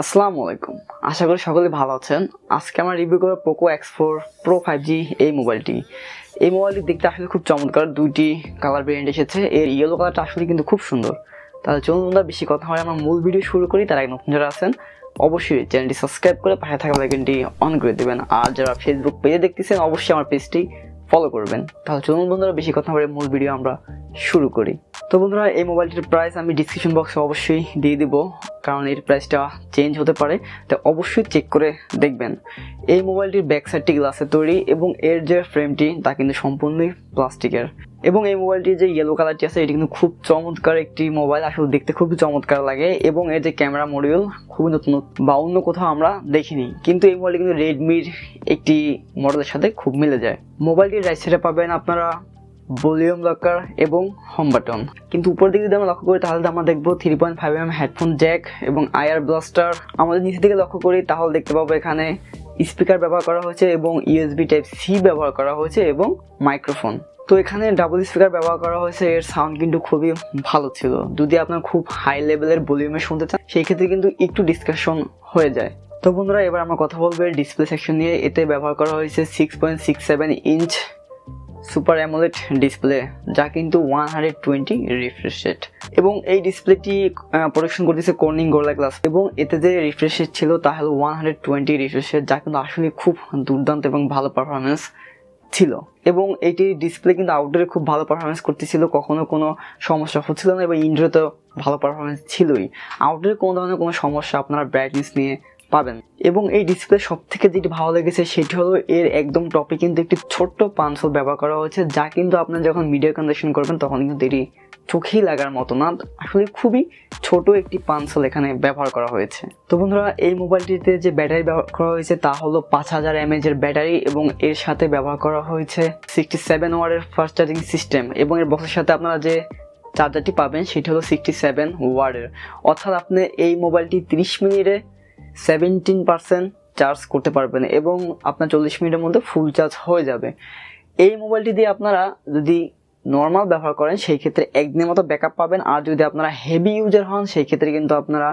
আসসালামু আলাইকুম। আশা করি সকলে ভালো আছেন। আজকে আমরা রিভিউ করব Poco X4 Pro 5G এই মোবাইলটি। এই মোবাইলটি দেখতে আসলে খুব চমৎকার, দুইটি কালার ভেরিয়েন্ট এসেছে। এর ইয়েলো কালারটা আসলে কিন্তু খুব সুন্দর। তাহলে চলুন আমরা বেশি কথা হয় আমরা মূল ভিডিও শুরু করি। তার আগে নতুন যারা আছেন অবশ্যই চ্যানেলটি সাবস্ক্রাইব করে পাশে থাকা বেলআইকনটি অন করে দেবেন। আর যারা ফেসবুক পেজে দেখতেছেন অবশ্যই আমার পেজটি ফলো করবেন। তাহলে চলুন বন্ধুরা বেশি কথা বলে মূল ভিডিও আমরা শুরু করি। তো বন্ধুরা এই মোবাইলটির প্রাইস আমি ডিসক্রিপশন বক্সে অবশ্যই দিয়ে দিব, কারণ এর প্রাইসটা চেঞ্জ হতে পারে, তাই অবশ্যই চেক করে দেখবেন। এই মোবাইলটির ব্যাক সাইডটি গ্লাসের তৈরি এবং এর যে ফ্রেমটি তা কিন্তু সম্পূর্ণই প্লাস্টিকের। এবং এই মোবাইলটির যে ইয়েলো কালারটি আছে এটি কিন্তু খুব চমৎকার একটি মোবাইল, আসলে দেখতে খুবই চমৎকার লাগে। এবং এর যে ক্যামেরা মডিউল খুবই নতুন বা অন্য কোথাও আমরা দেখিনি, কিন্তু এই মোবাইলটি কিন্তু রেডমির একটি মডেলের সাথে খুব মিলে যায়। মোবাইলটির রাইট সাইডে পাবেন আপনারা ভলিউম লকার এবং হোম বাটন, কিন্তু উপর দিকে যদি আমরা লক্ষ্য করি তাহলে আমরা দেখবো 3.5mm হেডফোন জ্যাক এবং আইআর ব্লাস্টার। আমাদের নিচের দিকে লক্ষ্য করি তাহলে দেখতে পাবো এখানে স্পিকার ব্যবহার করা হয়েছে এবং ইউএসবি টাইপ সি ব্যবহার করা হয়েছে এবং মাইক্রোফোন। তো এখানে ডাবল স্পিকার ব্যবহার করা হয়েছে। এর সাউন্ড কিন্তু খুবই ভালো ছিল। যদি আপনার খুব হাই লেভেলের ভলিউমে শুনতে চান সেই ক্ষেত্রে কিন্তু একটু ডিসকাশন হয়ে যায়। তো বন্ধুরা এবার আমরা কথা বলবো ডিসপ্লে সেকশন নিয়ে। এতে ব্যবহার করা হয়েছে 6.67 ইঞ্চ সুপার অ্যামোলেড ডিসপ্লে, যা কিন্তু 120 রিফ্রেশ রেট। এবং এই ডিসপ্লেটি প্রোডাকশন করতেছে কর্নিং গোরিলা গ্লাস, এবং এতে যে রিফ্রেশ রেট ছিল তা হলো 120 রিফ্রেশ রেট, যা কিন্তু আসলে খুব দুর্দান্ত এবং ভালো পারফরমেন্স ছিল। এবং এটি ডিসপ্লে কিন্তু আউটডোরে খুব ভালো পারফরমেন্স করতেছিল, কখনো কোনো সমস্যা হচ্ছিল না। এবং ইনডোরেতেও ভালো পারফরমেন্স ছিলই। আউটডোরে কোনো ধরনের কোনো সমস্যা আপনারা ব্রাইটনেস নিয়ে পাবেন। এবং এই ডিসপ্লে সব থেকে যেটি ভালো লেগেছে সেটি হলো এর একদম টপে কিন্তু একটি ছোট্ট পাঞ্চল ব্যবহার করা হয়েছে, যা কিন্তু আপনার যখন ভিডিও কনভার্সন করবেন তখন কিন্তু এটি চোখেই লাগার মতো না, আসলে খুবই ছোট একটি পাঞ্চল এখানে ব্যবহার করা হয়েছে। তো বন্ধুরা এই মোবাইলটিতে যে ব্যাটারি ব্যবহার করা হয়েছে তা হলো 5000 mAh এর ব্যাটারি, এবং এর সাথে ব্যবহার করা হয়েছে 67 ওয়াটের ফাস্ট চার্জিং সিস্টেম। এবং এর বক্সের সাথে আপনারা যে চার্জারটি পাবেন সেটি হলো 67 ওয়াটের, অর্থাৎ আপনি এই মোবাইলটি 30 মিনিটে 17% চার্জ করতে পারবেন এবং আপনার 40 মিনিটের মধ্যে ফুল চার্জ হয়ে যাবে। এই মোবাইলটি দিয়ে আপনারা যদি নর্মাল ব্যবহার করেন সেই ক্ষেত্রে একদিনের মতো ব্যাকআপ পাবেন, আর যদি আপনারা হেভি ইউজার হন সেই ক্ষেত্রে কিন্তু আপনারা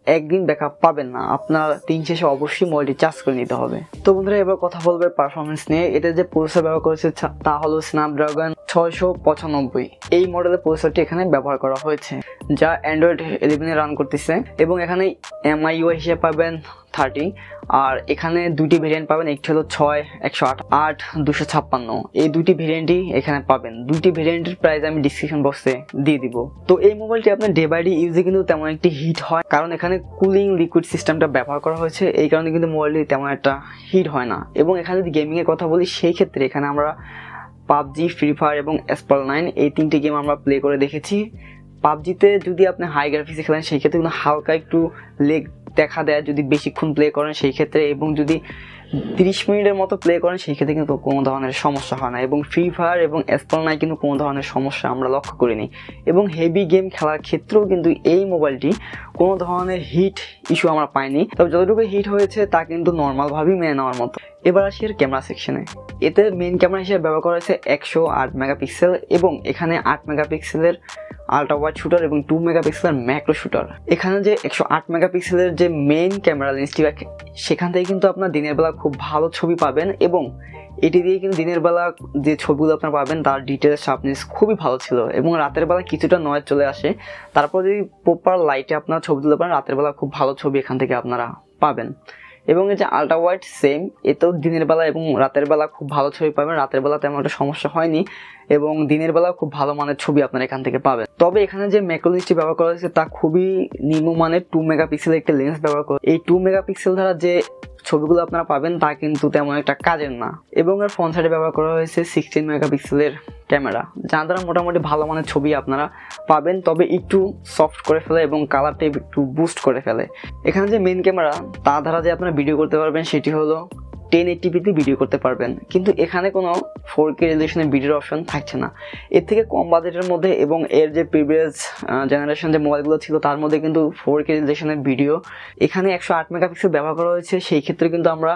একদিন ব্যাকআপ পাবেন না, আপনার দিন শেষে অবশ্যই মোবাইলটি চার্জ করে নিতে হবে। তো বন্ধুরা এবার কথা বলবে পারফরমেন্স নিয়ে। এতে যে প্রসেসর ব্যবহার করেছে তা হলো স্ন্যাপড্রাগন 695। এই মডেলের প্রসেসরটি এখানে ব্যবহার করা হয়েছে, যা অ্যান্ড্রয়েড 11 রান করতেছে। এবং এখানে MIUI হিসেবে পাবেন 30, আর এখানে দুটি ভেরিয়েন্ট পাবেন, একটি হলো 6, 128, 256। এই দুটি ভেরিয়েন্টই এখানে পাবেন। দুইটি ভেরিয়েন্টের প্রাইস আমি ডিসক্রিপশন বক্সে দিয়ে দিব। তো এই মোবাইলটি আপনার ডে বাই ডে ইউজে কিন্তু তেমন একটি হিট হয়, কারণ এখানে কুলিং লিকুইড সিস্টেমটা ব্যবহার করা হয়েছে, এই কারণে কিন্তু মোবাইলটি তেমন একটা হিট হয় না। এবং এখানে যদি গেমিং এর কথা বলি সেই ক্ষেত্রে এখানে আমরা পাবজি, ফ্রি ফায়ার এবং এসপাল9 এই তিনটি গেম আমরা প্লে করে দেখেছি। পাবজিতে যদি আপনি হাই গ্রাফিক্সে খেলেন সেই ক্ষেত্রে কিন্তু হালকা একটু লেগ দেখা দেয় যদি বেশিক্ষণ প্লে করেন সেই ক্ষেত্রে, এবং যদি 30 মিনিটের মতো প্লে করেন সেই ক্ষেত্রে কিন্তু কোনো ধরনের সমস্যা হয় না। এবং ফ্রি ফায়ার এবং এসপাল9 কিন্তু কোনো ধরনের সমস্যা আমরা লক্ষ্য করিনি। এবং হেভি গেম খেলার ক্ষেত্রেও কিন্তু এই মোবাইলটি কোনো ধরনের হিট ইস্যু আমরা পাইনি, তবে যতটুকু হিট হয়েছে তা কিন্তু নর্মালভাবেই মেনে নেওয়ার মতো। এবার আসি এর ক্যামেরা সেকশনে। এতে মেইন ক্যামেরা হিসেবে ব্যবহার করা হয়েছে 108 মেগাপিক্সেল, এবং এখানে 8 মেগাপিক্সেলের আলট্রা ওয়াইড শুটার এবং 2 মেগাপিক্সেলের ম্যাক্রো শুটার। এখানে যে 108 মেগাপিক্সেলের যে মেইন ক্যামেরা লেন্সটি সেখান থেকে কিন্তু আপনার দিনের বেলা খুব ভালো ছবি পাবেন, এবং এটি দিয়ে কিন্তু দিনের বেলা যে ছবিগুলো আপনারা পাবেন তার ডিটেলস শার্পনেস খুবই ভালো ছিল। এবং রাতের বেলা কিছুটা নয়েজ চলে আসে, তারপর যদি প্রপার লাইটে আপনারা ছবি তুলতে পারেন রাতের বেলা খুব ভালো ছবি এখান থেকে আপনারা পাবেন। এবং এই যে আলট্রা ওয়াইড সেম, এতেও দিনের বেলা এবং রাতের বেলা খুব ভালো ছবি পাবেন। রাতের বেলা তেমন একটা সমস্যা হয়নি, এবং দিনের বেলা খুব ভালো মানের ছবি আপনারা এখান থেকে পাবেন। তবে এখানে যে ম্যাক্রো লেন্সটি ব্যবহার করা হয়েছে তা খুবই নিম্নমানের 2 মেগাপিক্সেলের একটা লেন্স ব্যবহার করা। এই 2 মেগাপিক্সেল দ্বারা যে ছবিগুলো আপনারা পাবেন তা কিন্তু তেমন একটা কাজের না। এবং এর ফ্রন্ট সাইডে ব্যবহার করা হয়েছে 16 মেগাপিক্সেলের ক্যামেরা, যার দ্বারা মোটামুটি ভালো মানের ছবি আপনারা পাবেন, তবে একটু সফট করে ফেলে এবং কালারটা একটু বুস্ট করে ফেলে। এখানে যে মেইন ক্যামেরা তা দ্বারা যে আপনারা ভিডিও করতে পারবেন সেটি হলো 1080p ভিডিও করতে পারবেন, কিন্তু এখানে কোনো 4K রেজলিউশনের ভিডিওর অপশন থাকছে না। এর থেকে কম বাজেটের মধ্যে এবং এর যে প্রিভিয়াস জেনারেশন যে মোবাইলগুলো ছিল তার মধ্যে কিন্তু 4K রেজলিউশনের ভিডিও এখানে 108 মেগাপিক্সেল ব্যবহার করা হয়েছে, সেই ক্ষেত্রে কিন্তু আমরা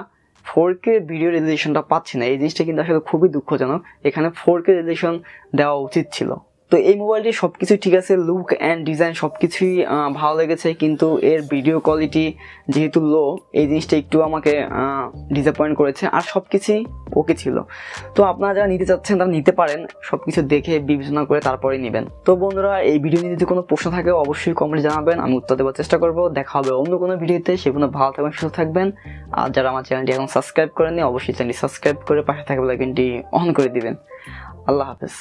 4K ভিডিও রেজলিউশনটা পাচ্ছি না। এই জিনিসটা কিন্তু আসলে খুবই দুঃখজনক। এখানে 4K রেজলিউশন দেওয়া উচিত ছিল। তো এই মোবাইলটি সবকিছু ঠিক আছে, লুক অ্যান্ড ডিজাইন সবকিছুই ভালো লেগেছে, কিন্তু এর ভিডিও কোয়ালিটি যেহেতু লো, এই জিনিসটা একটু আমাকে ডিসঅ্যাপয়েন্ট করেছে। আর সবকিছুই ওকে ছিল। তো আপনারা যারা নিতে চাচ্ছেন তারা নিতে পারেন, সবকিছু দেখে বিবেচনা করে তারপরে নেবেন। তো বন্ধুরা, এই ভিডিও নিয়ে যদি কোনো প্রশ্ন থাকে অবশ্যই কমেন্টে জানাবেন, আমি উত্তর দেওয়ার চেষ্টা করব। দেখা হবে অন্য কোনো ভিডিওতে, সে পর্যন্ত ভালো থাকবেন, সুস্থ থাকবেন। আর যারা আমার চ্যানেলটি এখন সাবস্ক্রাইব করেননি অবশ্যই চ্যানেলটি সাবস্ক্রাইব করে পাশে থাকা বেল আইকনটি অন করে দিবেন। আল্লাহ হাফেজ।